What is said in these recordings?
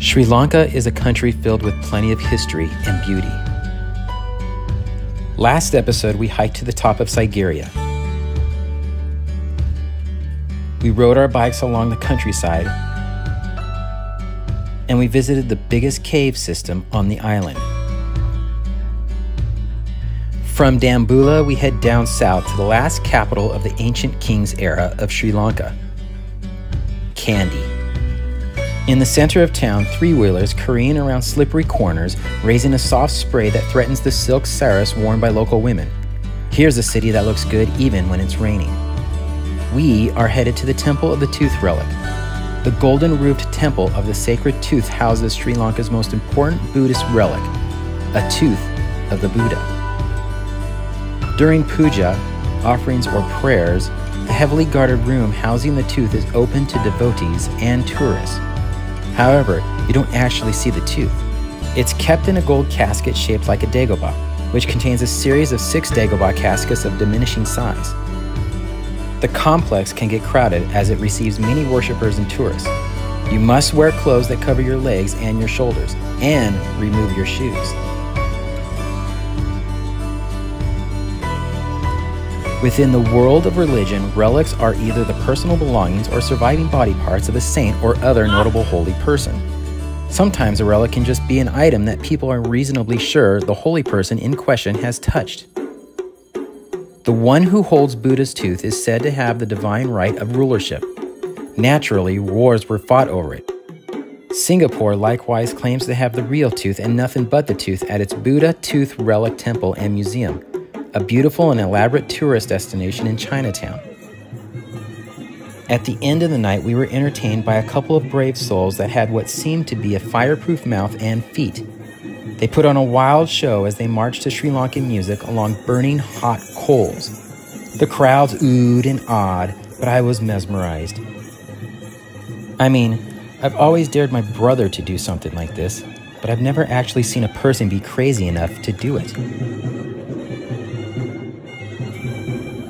Sri Lanka is a country filled with plenty of history and beauty. Last episode, we hiked to the top of Sigiriya. We rode our bikes along the countryside, and we visited the biggest cave system on the island. From Dambulla, we head down south to the last capital of the ancient kings era of Sri Lanka, Kandy. In the center of town, three-wheelers careen around slippery corners, raising a soft spray that threatens the silk saris worn by local women. Here's a city that looks good even when it's raining. We are headed to the Temple of the Tooth Relic. The golden-roofed temple of the sacred tooth houses Sri Lanka's most important Buddhist relic, a tooth of the Buddha. During puja, offerings, or prayers, the heavily guarded room housing the tooth is open to devotees and tourists. However, you don't actually see the tooth. It's kept in a gold casket shaped like a Dagobah, which contains a series of 6 Dagobah caskets of diminishing size. The complex can get crowded as it receives many worshippers and tourists. You must wear clothes that cover your legs and your shoulders, and remove your shoes. Within the world of religion, relics are either the personal belongings or surviving body parts of a saint or other notable holy person. Sometimes a relic can just be an item that people are reasonably sure the holy person in question has touched. The one who holds Buddha's tooth is said to have the divine right of rulership. Naturally, wars were fought over it. Singapore likewise claims to have the real tooth and nothing but the tooth at its Buddha Tooth Relic Temple and Museum, a beautiful and elaborate tourist destination in Chinatown. At the end of the night, we were entertained by a couple of brave souls that had what seemed to be a fireproof mouth and feet. They put on a wild show as they marched to Sri Lankan music along burning hot coals. The crowds oohed and awed, but I was mesmerized. I mean, I've always dared my brother to do something like this, but I've never actually seen a person be crazy enough to do it.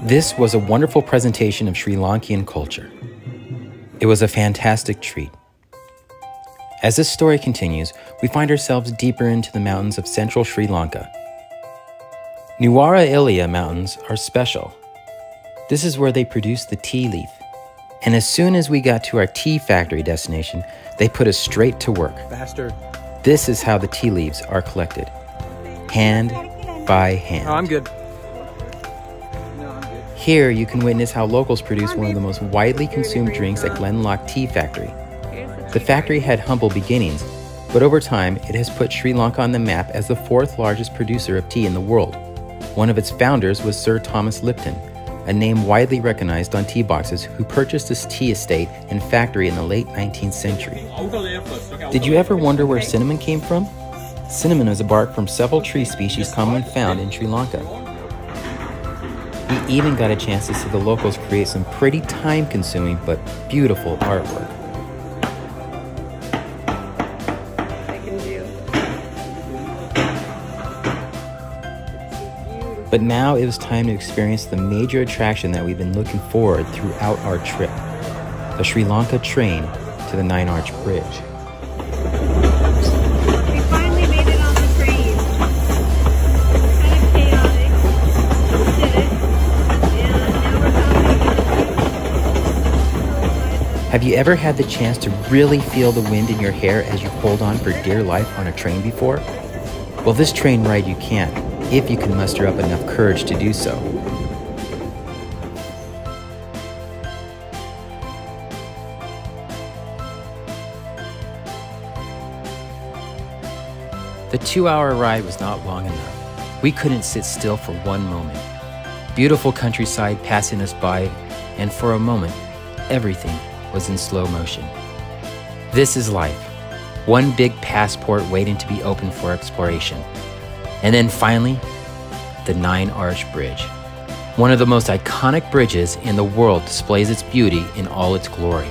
This was a wonderful presentation of Sri Lankan culture. It was a fantastic treat. As this story continues, we find ourselves deeper into the mountains of central Sri Lanka. Nuwara Eliya Mountains are special. This is where they produce the tea leaf. And as soon as we got to our tea factory destination, they put us straight to work. Faster. This is how the tea leaves are collected. Hand by hand. Oh, I'm good. Here, you can witness how locals produce one of the most widely consumed drinks at Glenlock Tea Factory. The factory had humble beginnings, but over time, it has put Sri Lanka on the map as the 4th largest producer of tea in the world. One of its founders was Sir Thomas Lipton, a name widely recognized on tea boxes, who purchased this tea estate and factory in the late 19th century. Did you ever wonder where cinnamon came from? Cinnamon is a bark from several tree species commonly found in Sri Lanka. We even got a chance to see the locals create some pretty time-consuming but beautiful artwork. But now it was time to experience the major attraction that we've been looking forward throughout our trip, the Sri Lanka train to the 9-Arch Bridge. We finally made it on the train. Kind of chaotic. We did it. And now we're coming. Have you ever had the chance to really feel the wind in your hair as you hold on for dear life on a train before? Well, this train ride you can't, if you can muster up enough courage to do so. The 2-hour ride was not long enough. We couldn't sit still for one moment. Beautiful countryside passing us by, and for a moment, everything was in slow motion. This is life. One big passport waiting to be opened for exploration. And then finally, the 9-Arch Bridge. One of the most iconic bridges in the world displays its beauty in all its glory.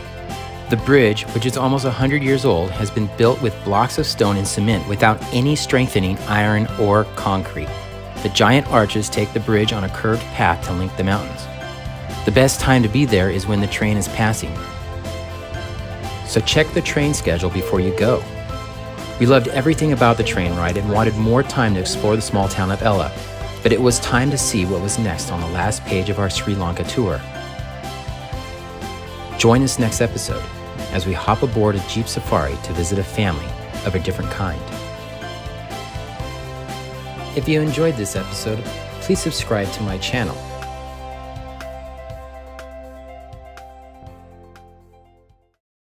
The bridge, which is almost 100 years old, has been built with blocks of stone and cement without any strengthening iron or concrete. The giant arches take the bridge on a curved path to link the mountains. The best time to be there is when the train is passing. So check the train schedule before you go. We loved everything about the train ride and wanted more time to explore the small town of Ella, but it was time to see what was next on the last page of our Sri Lanka tour. Join us next episode as we hop aboard a Jeep Safari to visit a family of a different kind. If you enjoyed this episode, please subscribe to my channel